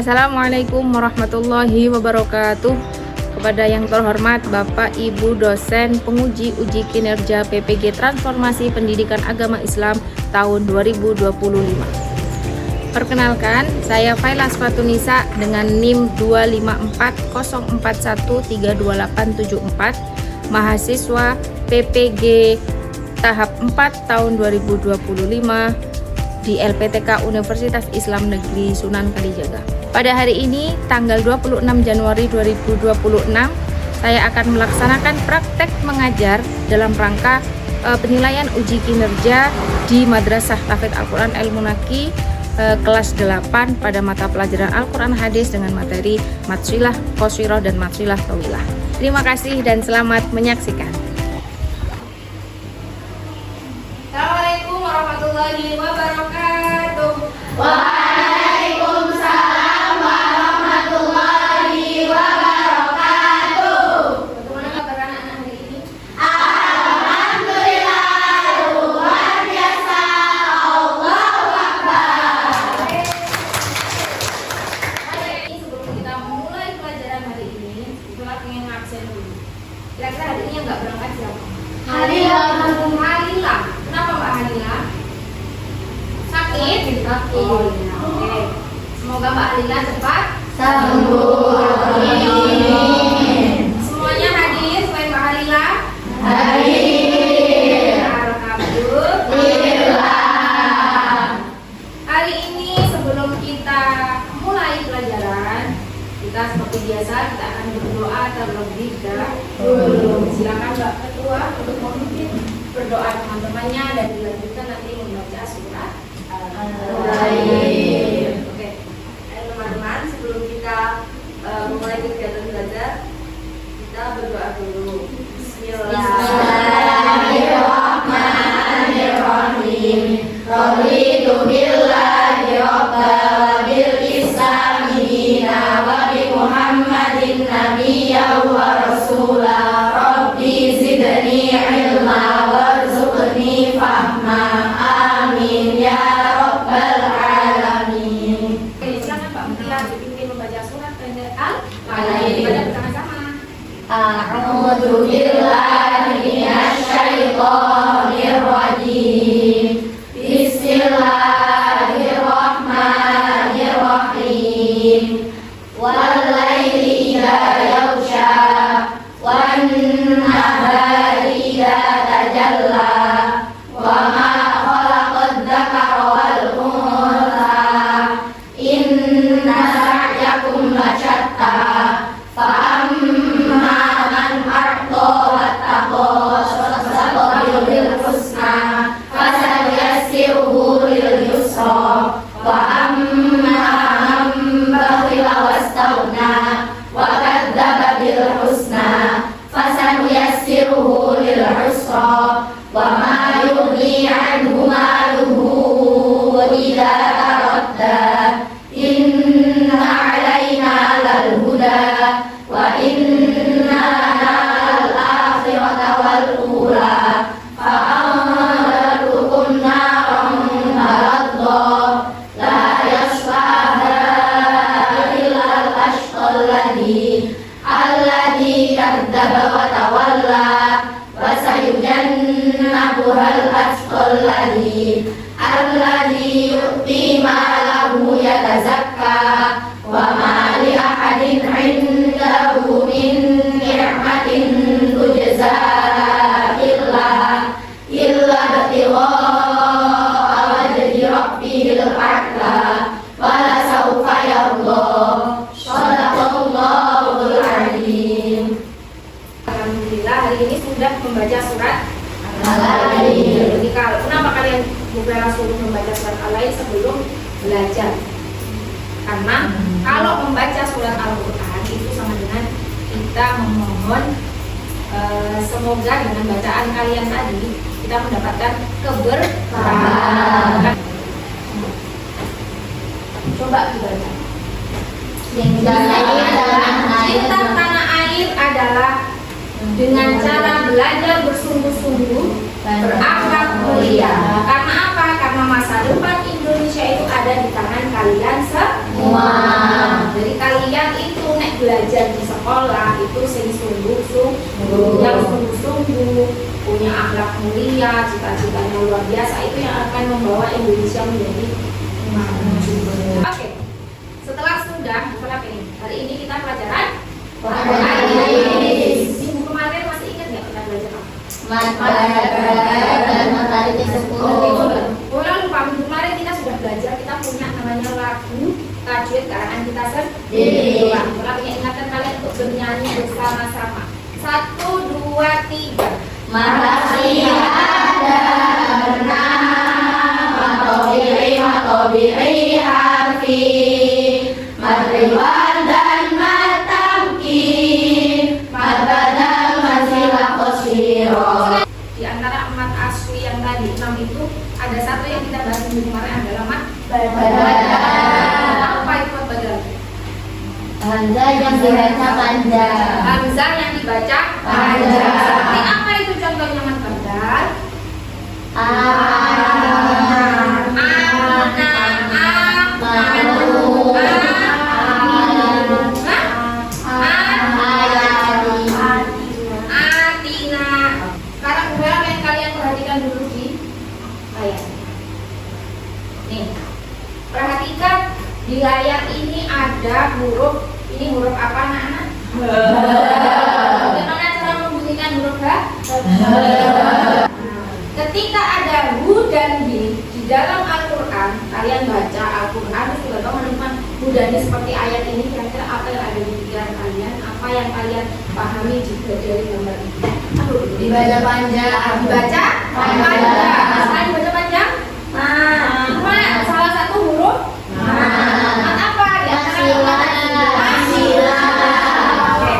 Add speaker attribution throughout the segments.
Speaker 1: Assalamualaikum warahmatullahi wabarakatuh. Kepada yang terhormat Bapak Ibu dosen penguji uji kinerja PPG Transformasi Pendidikan Agama Islam tahun 2025. Perkenalkan, saya Failas Fatunisa dengan NIM 25404132874, mahasiswa PPG tahap 4 tahun 2025 di LPTK Universitas Islam Negeri Sunan Kalijaga. Pada hari ini, tanggal 26 Januari 2026, saya akan melaksanakan praktek mengajar dalam rangka penilaian uji kinerja di Madrasah Tahfidz Al-Quran El-Munaki kelas 8 pada mata pelajaran Al-Quran Hadis dengan materi Matsilah Qoshiroh dan Matsilah Tawilah. Terima kasih dan selamat menyaksikan. Assalamualaikum warahmatullahi wabarakatuh.
Speaker 2: Waalaikumsalam warahmatullahi wabarakatuh.
Speaker 1: Bagaimana kabar anak-anak hari ini?
Speaker 2: Alhamdulillah, luar biasa. Allahu Akbar.
Speaker 1: Hari ini sebelum kita mulai pelajaran hari ini, kita pengen ngabsen dulu. Kira-kira hari ini yang nggak berangkat siapa?
Speaker 2: Halila.
Speaker 1: Halila. Kenapa Mbak Halila? Sakit? Oh, iya. Oke. Semoga Mbak Halila cepat
Speaker 2: Sembuh. Amin.
Speaker 1: Semuanya hadir selain Mbak Halila?
Speaker 2: Hadir.
Speaker 1: Alhamdulillah. Hari ini sebelum kita mulai pelajaran, kita seperti biasa kita akan berdoa terlebih dahulu. Silakan Mbak Ketua untuk memimpin berdoa teman-temannya dan dilanjutkan nanti membaca surat Al-Rahim. Oke, teman-teman, sebelum kita memulai kegiatan belajar, kita berdoa dulu.
Speaker 2: Bismillahirrahmanirrahim. Raditu billahi rabban wa bil islami dinan wa bi Muhammadin nabiyyan wa rasula. Rabbi zidni ilma warzuqni fahma. Amin ya rabbal alamin.
Speaker 1: Oke, silakan Pak Mutia dipimpin membaca surat Al-Rahim. Baca bersama-sama.
Speaker 2: A'udzu billahi minasy syaithanir rajim. Bismillahirrahmanirrahim. Wal laili idza yaghsha wan nahari idza tajalla wa ma khalaqad dzakara wal untha inna sa'yakum lasyatta fa amma man a'ta wattaqa sadaqahu bil husna fasanuyassiruhu lil yusra wa amma man bakhila wastaghna wa kadzdzaba bil husna fasanuyassiruhu lil usra wa ma yughni 'anhu maluhu idza taradda inna 'alaina lal huda wa inna lal akhirata wal ula fa anzarukum naran taradda la yaslaha illa al ashqal alladhi kadzdzaba wa tawalla wa sayujannabuha al ashqal alladhi yu'ti malahu yatazakka wa ma li ahadin 'indahu min ni'matin tujza illa ibtigha'a wajhi rabbihil a'la wa la sawfa yarda. Shadaqallahul 'azim.
Speaker 1: Alhamdulillah hari ini sudah membaca surat
Speaker 2: Al-Rahim.
Speaker 1: Jadi kenapa kalian bukan suruh membaca surat Al-Rahim sebelum belajar? Karena kalau membaca surat Al-Quran itu sama dengan kita memohon semoga dengan bacaan kalian tadi kita mendapatkan keberkahan. Coba dibaca.
Speaker 2: Cinta
Speaker 1: Cinta tanah air adalah dengan cara belajar bersungguh-sungguh, berakhlak mulia. Karena apa? Karena masa depan Indonesia itu ada di tangan kalian semua. belajar di sekolah itu sing sungguh-sungguh, yang sungguh-sungguh, punya akhlak mulia, cita-citanya luar biasa, itu yang akan membawa Indonesia menjadi maju. Oke, setelah sudah bukan apa ini? Hari ini kita pelajaran minggu kemarin masih ingat nggak kita belajar apa?
Speaker 2: dan matahari ke 10.
Speaker 1: Oh lupa, minggu kemarin kita sudah belajar, kita punya namanya lagu tajwid karangan kita sendiri. Kalau punya ingatan kalian untuk bernyanyi bersama-sama. 1, 2, 3.
Speaker 2: Makasih ada bernama Matobiri harfi Madriwan dan Matamkin Madbadal Manzilah Qosiro.
Speaker 1: Di antara 4 asli yang tadi 6 itu ada satu yang kita bahas minggu kemarin adalah mat badal. Apa itu mat badal?
Speaker 2: Hamzah yang dibaca panjang.
Speaker 1: Hamzah yang dibaca
Speaker 2: Panjang.
Speaker 1: Seperti apa itu contohnya mat badal? Sekarang beberapa yang kalian perhatikan dulu di layar. Nih, perhatikan di layar ini ada huruf. Ini huruf apa anak-anak? Bagaimana cara membunyikan huruf H? Ketika ada hu dan hi di dalam Al-Quran, kalian baca Al-Quran sudah tahu menemukan hu dan hi seperti ayat ini. Kira-kira apa yang ada di pikiran kalian? Apa yang kalian pahami juga dari gambar ini?
Speaker 2: Dibaca panjang.
Speaker 1: Dibaca panjang. Selain baca panjang, mana salah satu huruf? Mat apa? Di antara Oke,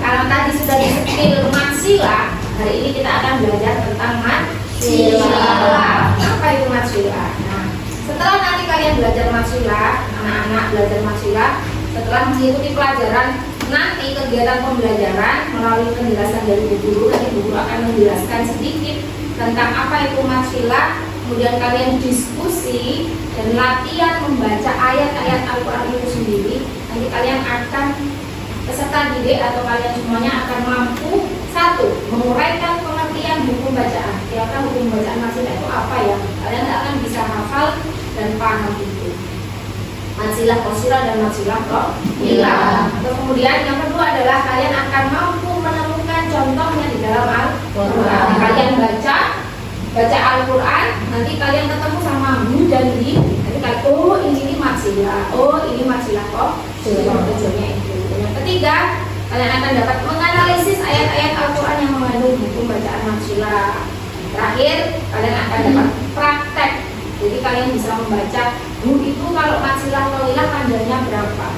Speaker 1: kalau tadi sudah disebut mat sila, hari ini kita akan belajar tentang mat sila. Apa itu mat sila? Nah, setelah nanti kalian belajar mat sila, anak-anak belajar mat sila, setelah mengikuti pelajaran, nanti kegiatan pembelajaran melalui penjelasan dari Bu Guru, nanti Bu Guru akan menjelaskan sedikit tentang apa itu mat sila. Kemudian kalian diskusi dan latihan membaca ayat-ayat Al-Quran itu sendiri. Nanti kalian akan, peserta didik atau kalian semuanya akan mampu, 1, menguraikan pengertian hukum bacaan. Kira-kira hukum bacaan masilah itu apa ya? Kalian akan bisa hafal dan paham itu. Masilah qosira dan masilah qawila. Atau kemudian yang kedua adalah kalian akan mampu menemukan contohnya di dalam Al-Quran. Kalian baca Al-Quran, nanti kalian ketemu sama hu dan hi, nanti kalian, oh ini masilah, oh ini masilah tujuannya itu. Yang ketiga, kalian akan dapat menganalisis ayat-ayat Al-Quran yang mengandung hukum bacaan masilah. Terakhir, kalian akan dapat praktek. Jadi kalian bisa membaca hu itu kalau masilah qawilah panjangnya berapa,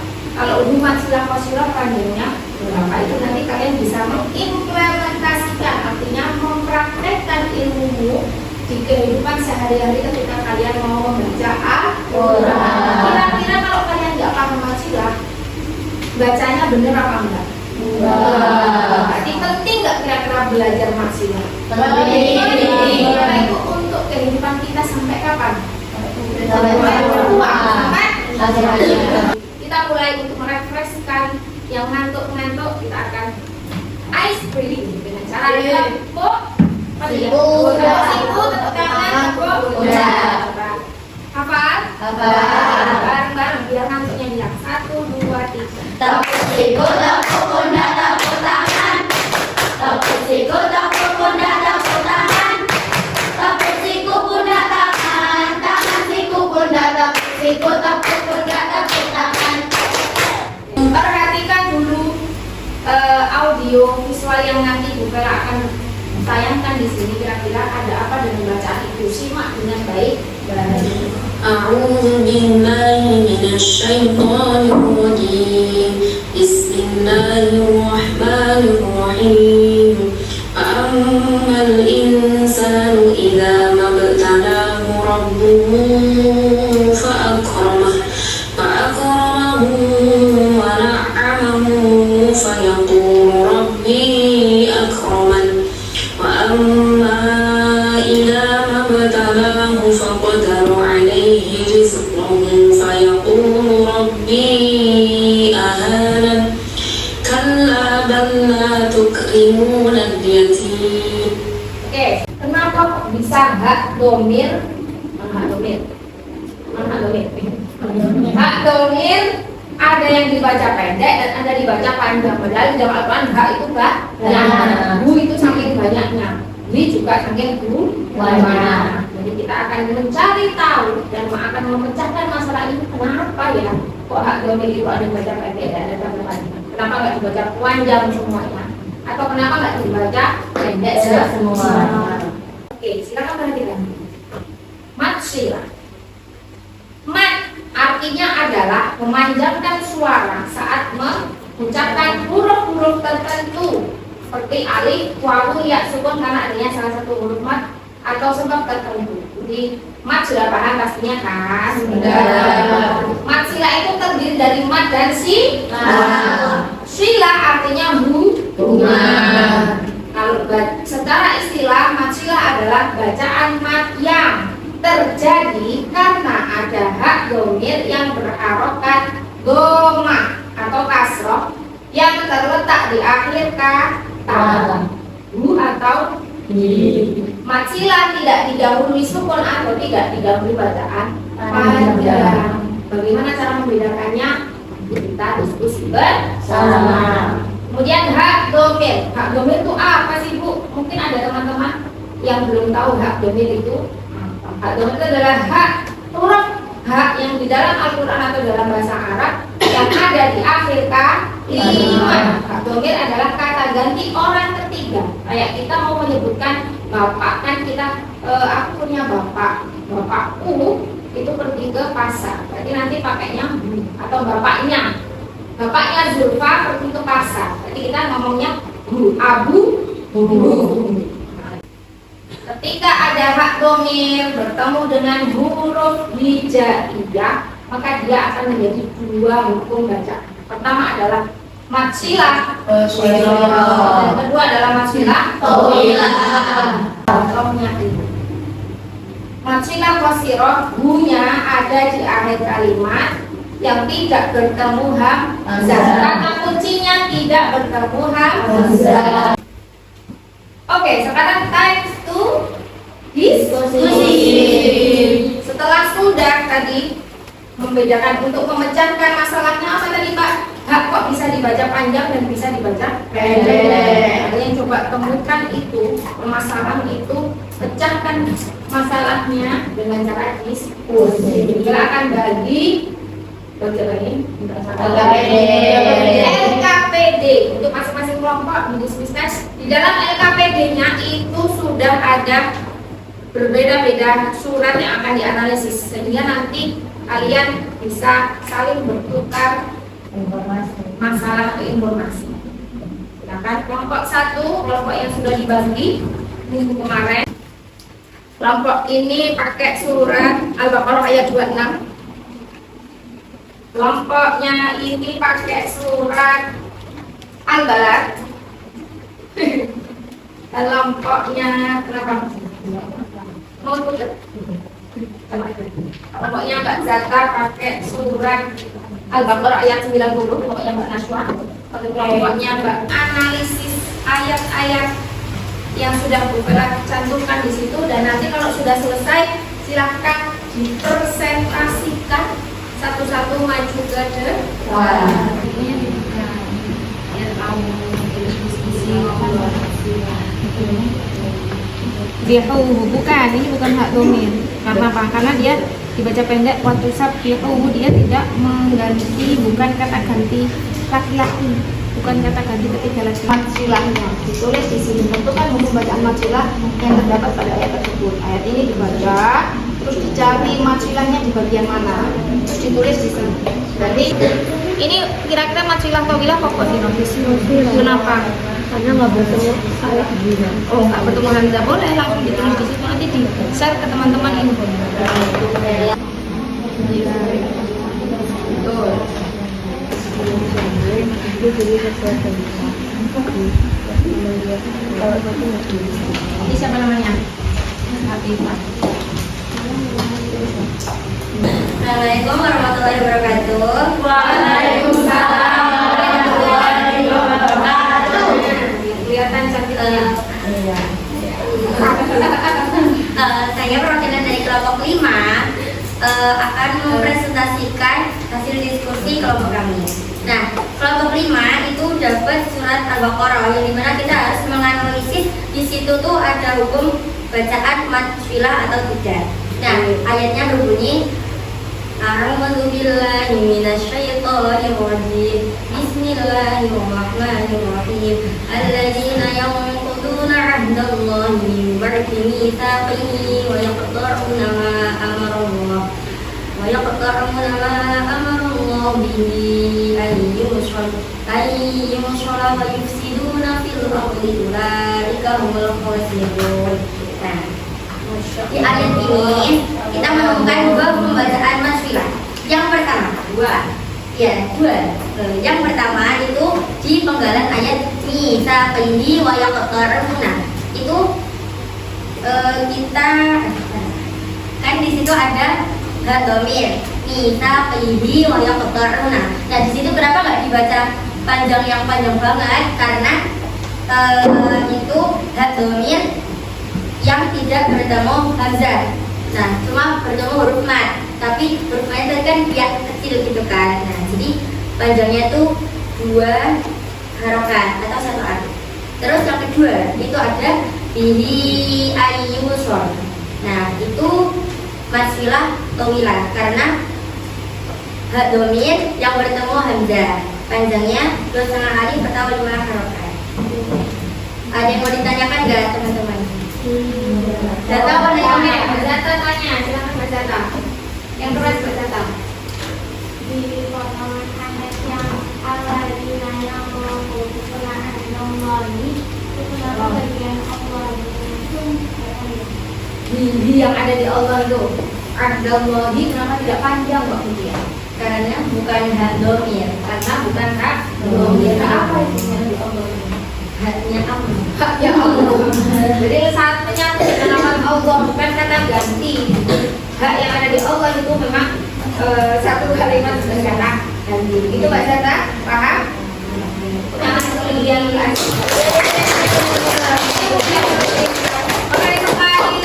Speaker 1: kalau hu masilah qosirah panjangnya berapa. Itu nanti kalian bisa mengimplementasikan, artinya mempraktekkan ilmumu di kehidupan sehari-hari ketika kalian mau membaca Al-Quran. Kira-kira kalau kalian nggak paham masilah, bacanya bener apa enggak? Berarti penting nggak kira-kira belajar masilah? Penting. Karena itu untuk kehidupan kita sampai kapan? Sampai bertua. Kita mulai untuk merefreshkan yang ngantuk-ngantuk, kita akan ice breathing dengan cara tepuk siku, tepuk tangan, hafal? Bareng-bareng biar ngantuknya hilang. 1, 2, 3.
Speaker 2: Tepuk siku, tepuk pundak, tepuk tangan. Tepuk siku, tepuk pundak, tepuk tangan. Tepuk siku, pundak, tangan. Tangan siku, pundak, tepuk siku, tepuk pundak, tepuk tangan.
Speaker 1: Perhatikan dulu audio visual yang nanti Bu Vera akan tayangkan di sini. Kira-kira ada apa dengan bacaan itu? Simak dengan baik.
Speaker 3: أعوذ بالله من الشيطان الرجيم بسم الله الرحمن الرحيم فأما الإنسان إذا ما ابتلاه ربه فأكرمه ونعمه فيقول ربي أكرمن وأما إذا ما ابتلاه فقدر عليه رزقه فيقول ربي أهانن يطعمون اليتيم.
Speaker 1: Oke, kenapa kok bisa hak domir? Hak domir. Hak domir ada yang dibaca pendek dan ada dibaca panjang. Padahal di dalam Al-Quran hak itu banyak. Bu itu saking banyaknya. Li juga saking banyak. Jadi kita akan mencari tahu dan akan memecahkan masalah ini. Kenapa ya? Kok hak domir itu ada yang dibaca pendek dan ada yang panjang? Kenapa nggak dibaca panjang semuanya? Atau kenapa nggak dibaca pendek semua? Oke, silakan perhatikan. Mat sila. Mat artinya adalah memanjangkan suara saat mengucapkan huruf-huruf tertentu seperti alif, wawu, ya, sukun karena adanya salah satu huruf mat atau sebab tertentu. Jadi mat sudah paham pastinya kan? Sudah. Mat sila itu terdiri dari mat dan sila artinya bunga. Kalau secara istilah mat sila adalah bacaan mat yang terjadi karena ada hak domir yang berharokat doma atau kasroh yang terletak di akhir kata bu atau mat sila tidak didahului sukun atau tidak didahului bacaan panjang. Bagaimana cara membedakannya? Kita diskusi bersama. Kemudian hak domir. Hak domir itu apa sih Bu? Mungkin ada teman-teman yang belum tahu hak domir itu. Hak domir itu adalah hak huruf hak yang di dalam Al-Quran atau dalam bahasa Arab yang ada di akhir kalimat. Hak domir adalah kata ganti orang ketiga. Kayak kita mau menyebutkan bapak, kan kita aku punya bapakku itu pergi ke pasar. Berarti nanti pakainya atau bapaknya Zulfa pergi ke pasar. Berarti kita ngomongnya abu. Ketika ada hak domir bertemu dengan huruf hijaiyah, maka dia akan menjadi dua hukum baca. Pertama adalah mat sila, dan kedua adalah mat sila. Mat sila qasirah hunya ada di akhir kalimat yang tidak bertemu hamzah. Kata kuncinya tidak bertemu hamzah. Oke, sekarang time to diskusi. Setelah sudah tadi membedakan untuk memecahkan masalahnya apa tadi Pak? Hak kok bisa dibaca panjang dan bisa dibaca pendek. Kalian coba temukan itu, permasalahan itu, pecahkan masalahnya dengan cara diskusi. Kita akan bagi LKPD untuk masing-masing kelompok didiskusikan. Di dalam LKPD-nya itu sudah ada berbeda-beda surat yang akan dianalisis sehingga nanti kalian bisa saling bertukar masalah atau informasi. Silakan kelompok 1, kelompok yang sudah dibagi minggu kemarin. Kelompok ini pakai surat Al-Baqarah ayat 26. Kelompoknya ini pakai surat Al-Balad. Kelompoknya kenapa? Mau ikut? Kelompoknya Mbak Zata pakai surat Al-Baqarah ayat 90. Kelompoknya Mbak Naswa. Kelompoknya Mbak analisis ayat-ayat yang sudah Bukala cantumkan di situ, dan nanti kalau sudah selesai silahkan dipresentasikan satu-satu maju ke depan.
Speaker 4: Bukan, ini bukan hak domir. Karena apa? Karena dia dibaca pendek waktu sabbihu, dia tidak mengganti, bukan kata ganti laki-laki, bukan kata ganti ketiga laki.
Speaker 1: Mat silahnya ditulis di sini. Tentu kan hukum bacaan mat silah yang terdapat pada ayat tersebut. Ayat ini dibaca, terus dicari mat silahnya di bagian mana, terus ditulis di sini. Berarti ini kira-kira mat silah tawilah pokok sih. Kenapa?
Speaker 4: Karena nggak bertemu ayat juga.
Speaker 1: Oh, nggak bertemu hamzah, boleh langsung ditulis di situ, nanti di share ke teman-teman ini. Betul. Ini siapa namanya? Hafifah.
Speaker 2: Assalamualaikum warahmatullahi wabarakatuh.
Speaker 1: Waalaikumsalam warahmatullahi wabarakatuh. Lihat
Speaker 2: Al-Baqarah, yang dimana kita harus menganalisis di situ tuh ada hukum bacaan matfilah atau tidak. Nah, ayatnya berbunyi A'udzu billahi minasyaitonir rajim. Bismillahirrahmanirrahim. Alladzina yanquduna 'ahdallahi min ba'di mitsaqihi wa yaqta'una ma amara Allah bihi ayyushra wa yufsiduna fil ardi ulaika humul khasirun. Nah, di ayat ini kita menemukan dua pembacaan matfilah. Yang pertama, yang pertama itu di penggalan ayat mitsaqihi wa yaqta'una. Itu kita kan di situ ada dhamir mitsaqihi wa yaqta'una. Nah, di situ kenapa nggak dibaca panjang yang panjang banget? Karena itu dhamir yang tidak bertemu hamzah. Nah, cuma bertemu huruf mat. Tapi huruf mat itu kan biak kecil gitu kan. Nah, jadi panjangnya itu 2 harokat atau 1 alif. Terus yang kedua itu ada bihi ayyushra. Nah, itu matfilah tawilah karena dhamir yang bertemu hamzah. Panjangnya 2,5 alif atau 5 harokat. Ada yang mau ditanyakan nggak teman-teman? Data apa nih?
Speaker 4: Data tanya, silakan Mbak Data. Yang keras Mbak Data.
Speaker 5: Di potongan ayat yang alladzina yang mengquluna an-nallahi itu kenapa bagian Allah itu
Speaker 4: Di yang ada di Allah itu Adallahi kenapa tidak panjang Mbak Mutia?
Speaker 2: Karena bukan dhamir,
Speaker 4: Karena bukan hak
Speaker 2: dhamir.
Speaker 4: Apa itu yang di Allah?
Speaker 2: Haknya apa?
Speaker 4: Haknya Allah. Jadi saat menyatu dengan nama Allah bukan kata ganti. Hak yang ada di Allah itu memang satu kalimat secara ganti. Itu Mbak Zata, paham? Jangan kemudian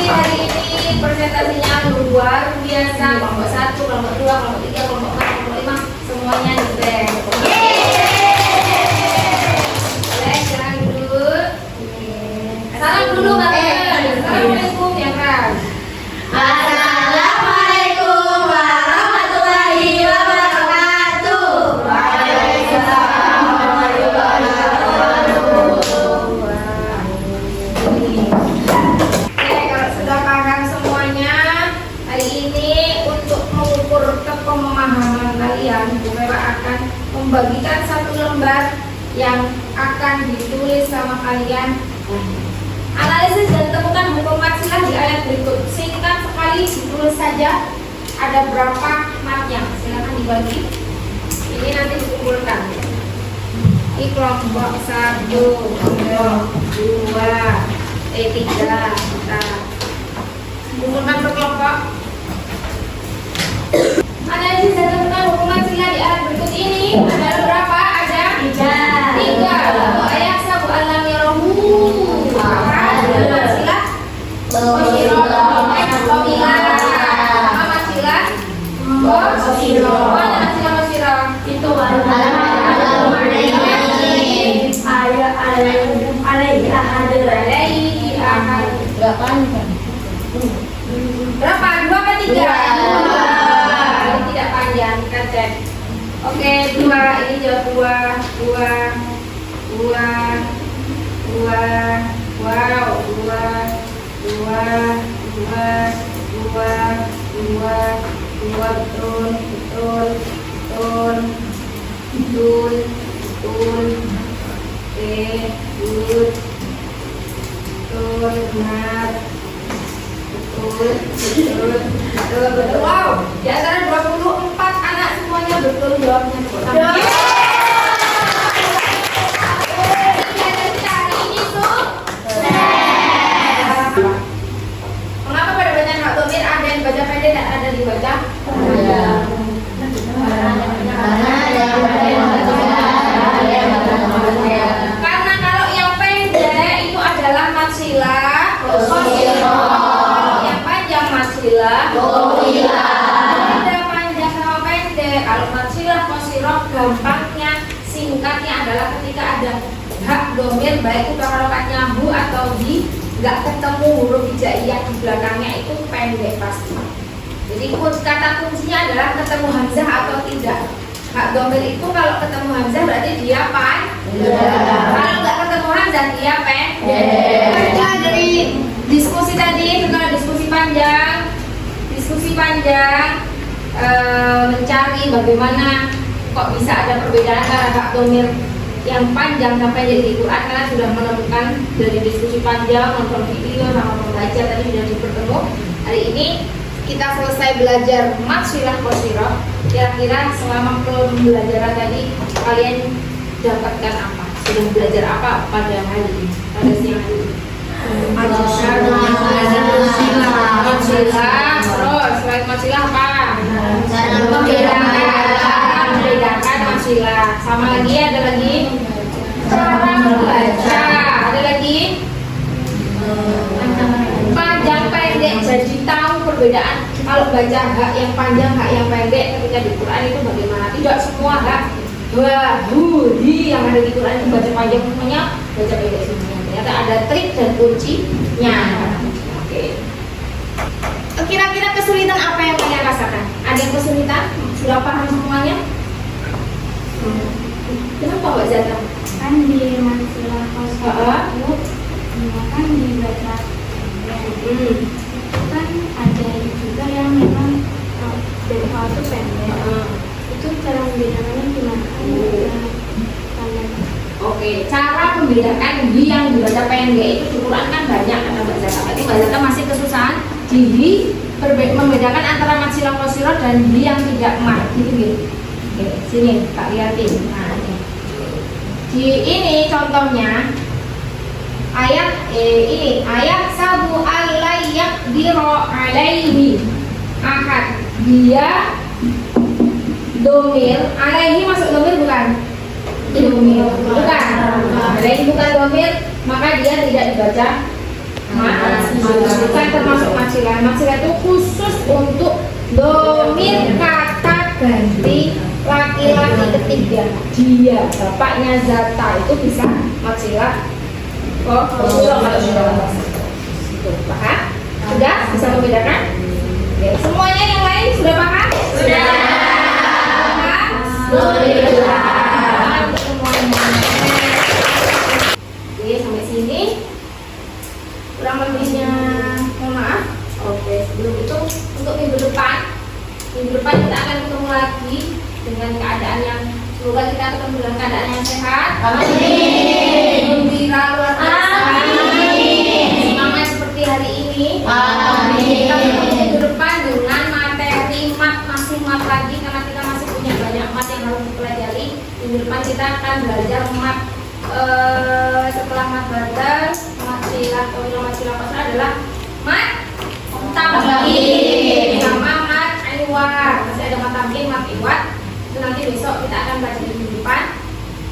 Speaker 4: hari ini presentasinya luar biasa. Kelompok 1, kelompok 2, kelompok 3, kelompok 4, kelompok 5 semuanya di band. Salam dulu Mbak Ellen. Assalamualaikum yang keras.
Speaker 2: Assalamualaikum warahmatullahi wabarakatuh. Waalaikumsalam warahmatullahi wabarakatuh.
Speaker 4: Oke, kalau sudah paham semuanya, hari ini untuk mengukur kepemahaman kalian, Bu Mera akan membagikan satu lembar yang akan ditulis sama kalian. Analisis dan temukan hukum matfilah di ayat berikut. Singkat sekali ditulis saja ada berapa matnya. Silakan dibagi. Ini nanti dikumpulkan. Ini kelompok 1, kelompok 2, 3. Kita kumpulkan per kelompok. Analisis dan temukan hukum matfilah di ayat berikut ini ada berapa? Ada 3. Ayat sabu alam yarahu.
Speaker 5: itu
Speaker 4: Berapa? 2 apa 3?
Speaker 2: Dua.
Speaker 4: Ini tidak panjang, kita cek. Oke, 2. Ini jawab 2. Wow, 2. Betul. Benar. Betul. Wow, di antara 24 anak semuanya betul jawabnya. Kenapa pada bacaan hak domir ada yang baca pendek dan ada dibaca? Karena kalau yang pendek itu adalah matsilah, yang panjang matsilah, ada panjang sama pendek. Kalau matsilah kosiroh gampangnya singkatnya adalah ketika ada hak domir baik itu harokatnya hu atau di, nggak ketemu huruf hijaiyah di belakangnya itu pendek pasti. Jadi kata kuncinya adalah ketemu hamzah atau tidak. Hak domir itu kalau ketemu hamzah berarti dia panjang. Kalau nggak ketemu hamzah dia pendek. Nah, dari diskusi tadi setelah diskusi panjang mencari bagaimana kok bisa ada perbedaan antara hak domir yang panjang sampai jadi Quran. Kalian sudah menemukan dari diskusi panjang, nonton video sama membaca tadi sudah dipertemu. Hari ini kita selesai belajar mat silah qasirah. Kira-kira selama pembelajaran tadi kalian dapatkan apa? Sudah belajar apa pada hari ini? Pada siang hari ini? Mat silah. Terus selain mat silah apa? Membedakan mat silah. Sama lagi ada lagi cara membaca. Ada lagi panjang pendek. Jadi tahu perbedaan kalau baca hak yang panjang, hak yang pendek ketika di Quran itu bagaimana. Tidak semua hak di yang ada di Quran itu baca panjang semuanya, baca pendek semuanya. Ternyata ada trik dan kuncinya. Oke. Kira-kira kesulitan apa yang kalian rasakan? Ada yang kesulitan? Sudah paham semuanya? Kenapa Mbak Zata?
Speaker 5: Kan di masalah qasirah itu kan dibaca kan ada juga yang memang dari hal itu pendek. Itu cara membedakannya gimana?
Speaker 4: Oke, cara membedakan di yang dibaca pendek itu di Quran kan banyak kata Mbak Zata. Berarti Mbak Zata masih kesusahan di membedakan antara mat silah qasirah dan di yang tidak mat gitu. Oke, sini Kak lihatin. Nah, ini. Di ini contohnya ayat ini ayat sabu alayyak diro alaihi ahad, dia domir alaihi masuk domir bukan? Domir bukan, alaihi bukan domir, maka dia tidak dibaca bukan termasuk maksilah. Maksilah itu khusus untuk domir kata ganti laki-laki ketiga. Dia bapaknya Zata itu bisa maksilah. Oh, kalau sudah paham? Sudah bisa membedakan? Oke, semuanya yang lain sudah paham? Sudah. Paham? Sudah. Semuanya. Oke, sampai sini. Kurang lebihnya mohon maaf. Oke, sebelum itu untuk minggu depan kita akan ketemu lagi dengan keadaan yang semoga kita ketemu dengan keadaan yang sehat. Amin. Gembira luar biasa. Semangat seperti hari ini. Amin. Kita ketemu minggu depan dengan materi masih mat lagi karena kita masih punya banyak mat yang harus dipelajari. Minggu depan kita akan belajar mat setelah mat badal, mat silah qasirah adalah mat tamkin sama mat iwad. Masih ada mat tamkin, mat iwad. Itu nanti besok kita akan baca di minggu depan.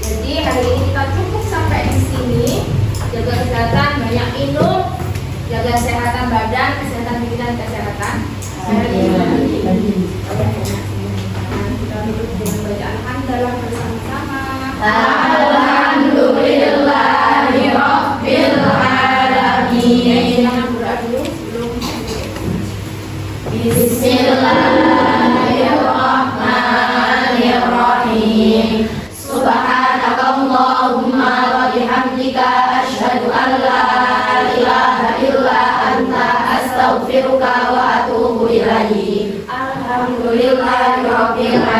Speaker 4: Jadi hari ini kita cukup sampai di sini. Jaga kesehatan, banyak minum, jaga kesehatan badan, kesehatan pikiran, kesehatan. Kita duduk dengan bacaan hamdalah bersama-sama. Alhamdulillahi Rabbil Alamin. Jangan berdoa dulu sebelum Bismillahirrahmanirrahim. Subhanakallahumma wa bihamdika asyhadu an la ilaha illa anta astaghfiruka wa atubu ilaik. Alhamdulillahi Rabbil Alamin.